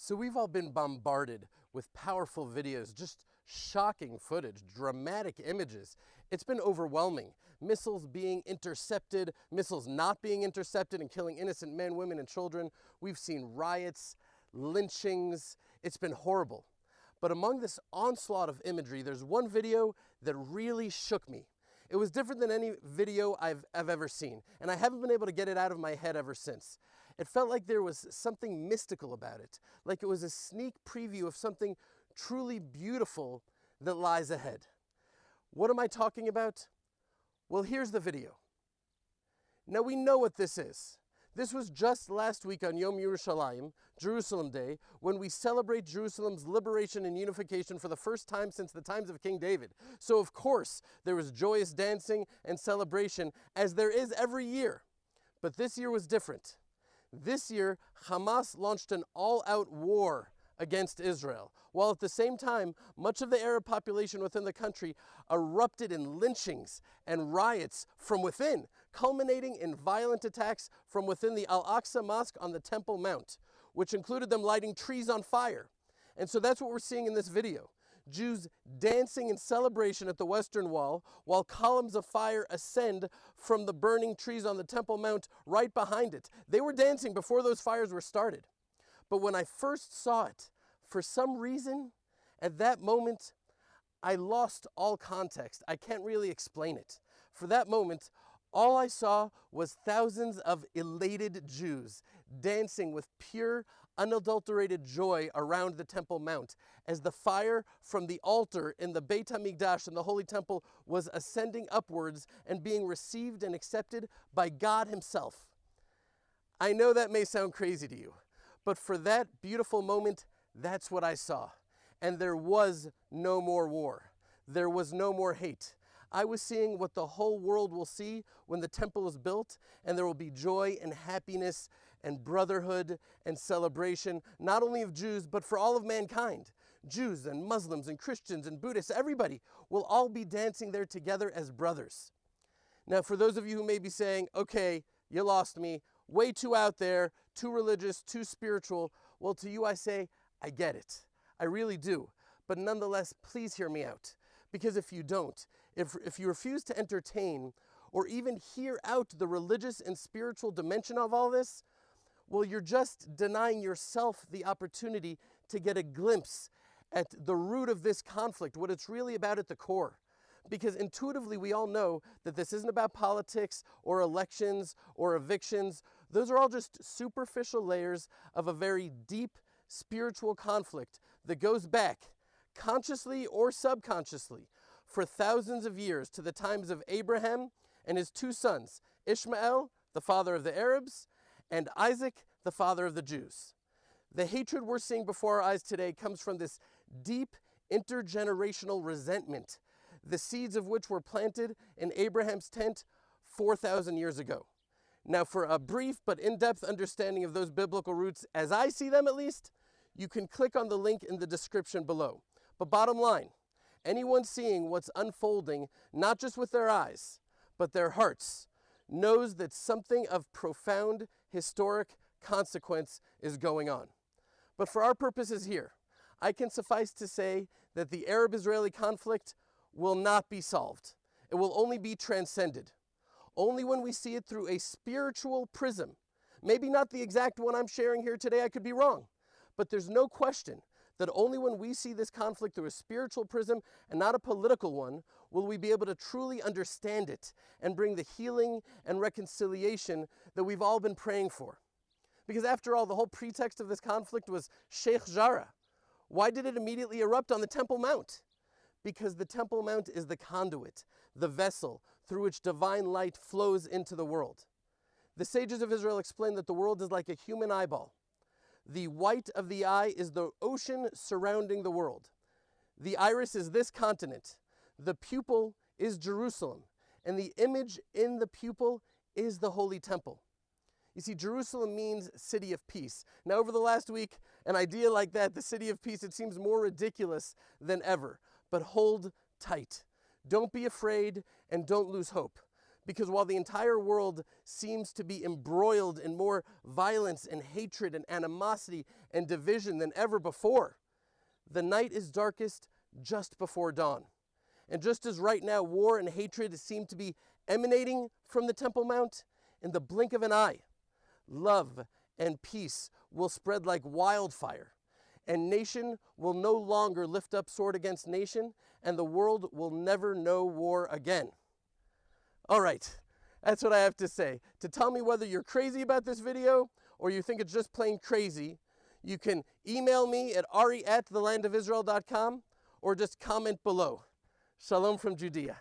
So we've all been bombarded with powerful videos, just shocking footage, dramatic images. It's been overwhelming. Missiles being intercepted, missiles not being intercepted and killing innocent men, women, and children. We've seen riots, lynchings. It's been horrible. But among this onslaught of imagery, there's one video that really shook me. It was different than any video I've ever seen, and I haven't been able to get it out of my head ever since. It felt like there was something mystical about it, like it was a sneak preview of something truly beautiful that lies ahead. What am I talking about? Well, here's the video. Now we know what this is. This was just last week on Yom Yerushalayim, Jerusalem Day, when we celebrate Jerusalem's liberation and unification for the first time since the times of King David. So of course, there was joyous dancing and celebration, as there is every year. But this year was different. This year, Hamas launched an all-out war against Israel, while at the same time, much of the Arab population within the country erupted in lynchings and riots from within, culminating in violent attacks from within the Al-Aqsa Mosque on the Temple Mount, which included them lighting trees on fire. And so that's what we're seeing in this video. Jews dancing in celebration at the Western Wall while columns of fire ascend from the burning trees on the Temple Mount right behind it. They were dancing before those fires were started. But when I first saw it, for some reason, at that moment, I lost all context. I can't really explain it. For that moment, all I saw was thousands of elated Jews dancing with pure, unadulterated joy around the Temple Mount as the fire from the altar in the Beit HaMikdash in the Holy Temple was ascending upwards and being received and accepted by God Himself. I know that may sound crazy to you, but for that beautiful moment, that's what I saw. And there was no more war. There was no more hate. I was seeing what the whole world will see when the temple is built, and there will be joy and happiness and brotherhood and celebration, not only of Jews, but for all of mankind. Jews and Muslims and Christians and Buddhists, everybody will all be dancing there together as brothers. Now, for those of you who may be saying, okay, you lost me, way too out there, too religious, too spiritual. Well, to you I say, I get it. I really do. But nonetheless, please hear me out. Because if you don't, if you refuse to entertain or even hear out the religious and spiritual dimension of all this, well, you're just denying yourself the opportunity to get a glimpse at the root of this conflict, what it's really about at the core. Because intuitively we all know that this isn't about politics or elections or evictions. Those are all just superficial layers of a very deep spiritual conflict that goes back, consciously or subconsciously, for thousands of years to the times of Abraham and his two sons, Ishmael, the father of the Arabs, and Isaac, the father of the Jews. The hatred we're seeing before our eyes today comes from this deep intergenerational resentment, the seeds of which were planted in Abraham's tent 4,000 years ago. Now, for a brief but in-depth understanding of those biblical roots, as I see them at least, you can click on the link in the description below. But bottom line, anyone seeing what's unfolding, not just with their eyes, but their hearts, knows that something of profound historic consequence is going on. But for our purposes here, I can suffice to say that the Arab-Israeli conflict will not be solved. It will only be transcended. Only when we see it through a spiritual prism. Maybe not the exact one I'm sharing here today, I could be wrong. But there's no question that only when we see this conflict through a spiritual prism and not a political one, will we be able to truly understand it and bring the healing and reconciliation that we've all been praying for. Because after all, the whole pretext of this conflict was Sheikh Jarrah. Why did it immediately erupt on the Temple Mount? Because the Temple Mount is the conduit, the vessel through which divine light flows into the world. The sages of Israel explain that the world is like a human eyeball. The white of the eye is the ocean surrounding the world. The iris is this continent. The pupil is Jerusalem. And the image in the pupil is the Holy Temple. You see, Jerusalem means city of peace. Now, over the last week, an idea like that, the city of peace, it seems more ridiculous than ever. But hold tight. Don't be afraid and don't lose hope. Because while the entire world seems to be embroiled in more violence and hatred and animosity and division than ever before, the night is darkest just before dawn. And just as right now war and hatred seem to be emanating from the Temple Mount, in the blink of an eye, love and peace will spread like wildfire, and nation will no longer lift up sword against nation, and the world will never know war again. All right, that's what I have to say. To tell me whether you're crazy about this video or you think it's just plain crazy, you can email me at ari@thelandofisrael.com or just comment below. Shalom from Judea.